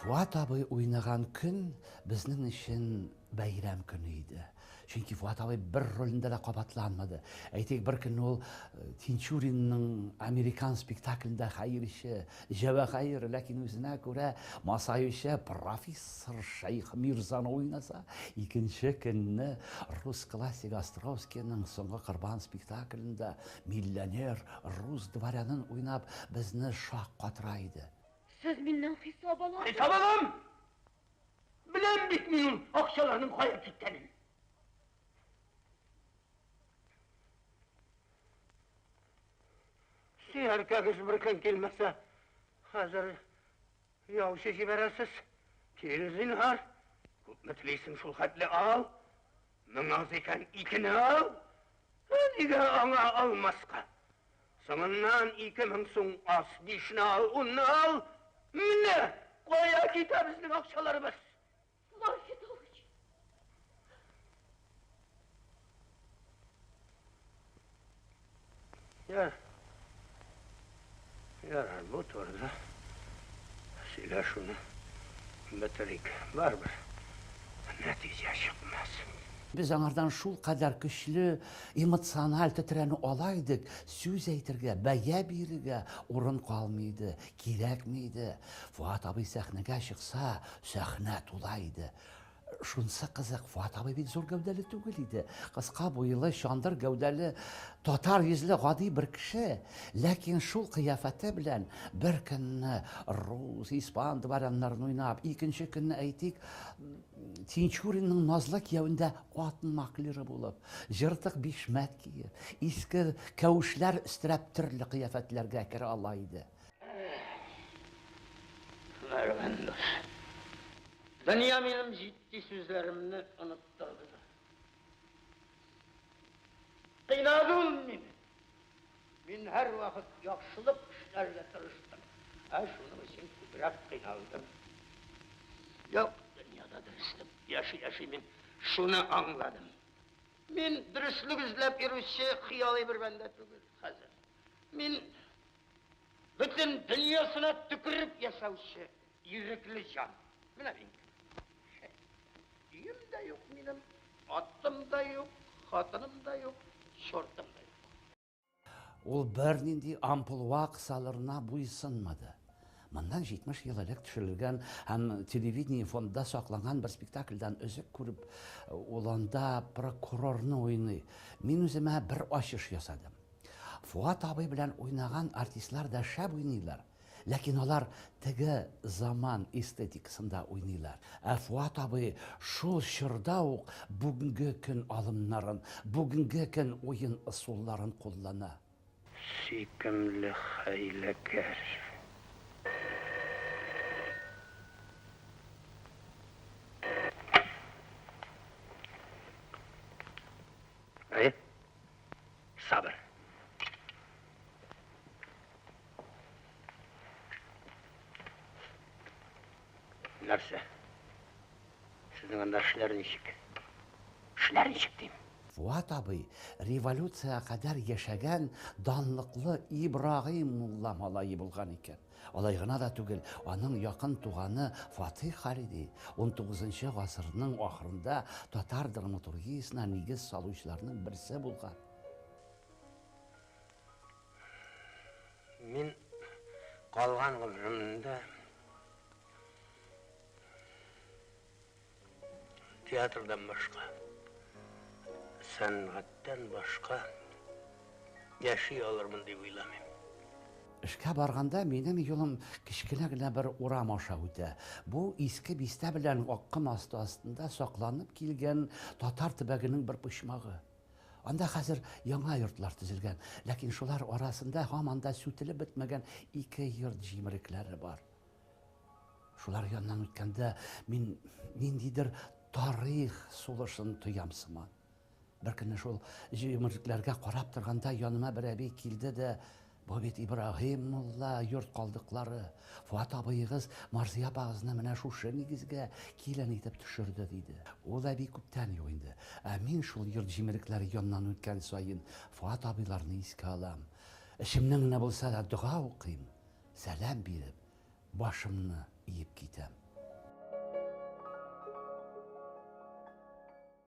Фуат абый ойнаған күн біздің үшін бәйрәм күні еді. Чөнки Фуат абый бір рөлінде де қабатланмады. Әйтек бір күн ол Тинчуринның американ спектаклінде хайыршы, жәвә хайыр, ләкин өзіне көрә масайышы профессор Шейх Мирзаны ойнаса, икенче көнне рус классик Островскийның соңғы Құрбан спектаклінде миллионер рус дворянын ойнап, безне шақ қатырайды. Siz minnem hesap alın. Hesap alın! Bilen bitmeyin akçalarının kayıp gittenin. Erkek bir gelmezse hazır yavuşu jiberersiz. Kerizin har. Hükmetliysin şu hadli al. Namaz iken ikini al. Hadiga ana almaska. Sonundan 2000 son as dişini al, onu al. Ne? Koya kitabımızın akçaları bas. Vahşet avuç. Yarar bu torda. Sile şunu. Bitirik. Var bir. Netice çıkmaz. Biz аңардан шул кадәр көчле эмоциональ тетрәне алайдык, сүз әйтергә, бәя бирергә урын калмыйды, кирәкмиде. Фуат абый сәхнәгә чыкса, сәхнә тула иде. Шунсы кызык, Фуат абый бит зур гәүдәле түгел иде. Кыска буйлы, чандыр гәүдәле, татар йөзле гади бер кеше. Ләкин шул кыяфәте белән бер көнне рус, испан дворяннарын уйнап, икенче көнне әйтик, Тинчуринның назлы кияүендә атын маклиры булып, җыртык бишмәт киеп, иске кәүешләр өстерәп төрле кыяфәтләргә керә ала иде. Dünya benim ciddi sözlerimni unutturdu. Kıynadım beni. Ben her vakit yaxşılık işlerle tırıştım. Şunun için biraz kıynaldım. Yok, dünyada dürüstlük yaşı ben şunu anladım. Ben dürüstlük izlep yürüyüşü hıyali bir bende tügül hazır. Ben bütün dünyasına tükürüp yaşavuşu yürekli can. Buna ben. Düğüm de yok benim, atım da yok, hatınım da yok, şortum da yok. Ул бернинди амплуа кысаларына буйсынмады. Мондан 70 ел элек төшерелгән һәм телевидение фондында сакланган бер спектакльдән өзек күреп, ул анда прокурорны уйный. Мин үземә бер ачыш ясадым. Фуат абый белән уйнаган артистлар да шәп уйныйлар. Ләкин алар теге заман эстетикасында уйныйлар. Фуат абый шул чорда ук бүгенге көн алымнарын, бүгенге көн уен ысулларын куллана. Сөйкемле хәйләкәр. Sabır. Нәрсе? Sizin anda işler nişik? İşler nişik diyeyim. Фуат абый революция кадәр яшәгән данлыклы Ибрагыйм мулла малае булган икән. Алай гына да түгел, аның якын туганы Фатих Халиди 19-нчы гасырның ахырында татар драматургиясына нигез салучыларның берсе булган. Мин калган гомремдә театрдан башка, сәнгатьтән башка яши алырмын дип уйламыйм. Эшкә барганда минем юлым кечкенә генә бер урам аша үтә. Бу иске бистә белән аккым асты астында сакланып килгән татар төбәгенең бер почмагы. Анда хәзер яңа йортлар төзелгән, ләкин шулар арасында һаман да сүтелеп бетмәгән ике йорт җимерекләре бар. Шулар яннан үткәндә мин ниндидер тарих сулышын тоям сыман. Бер көнне шул җимерекләргә карап торганда яныма бер әби килде дә, бу бит Ибрагыйм мулла йорт калдыклары. Фуат абыегыз Марзия апагызны менә шушы нигезгә килен итеп төшерде диде. Ул әби күптән юк инде. Мин шул йорт җимерекләре яннан үткән саен Фуат абыйларны искә алам. Эшемнең генә булса да дуга укыйм. сәлам биреп, башымны иеп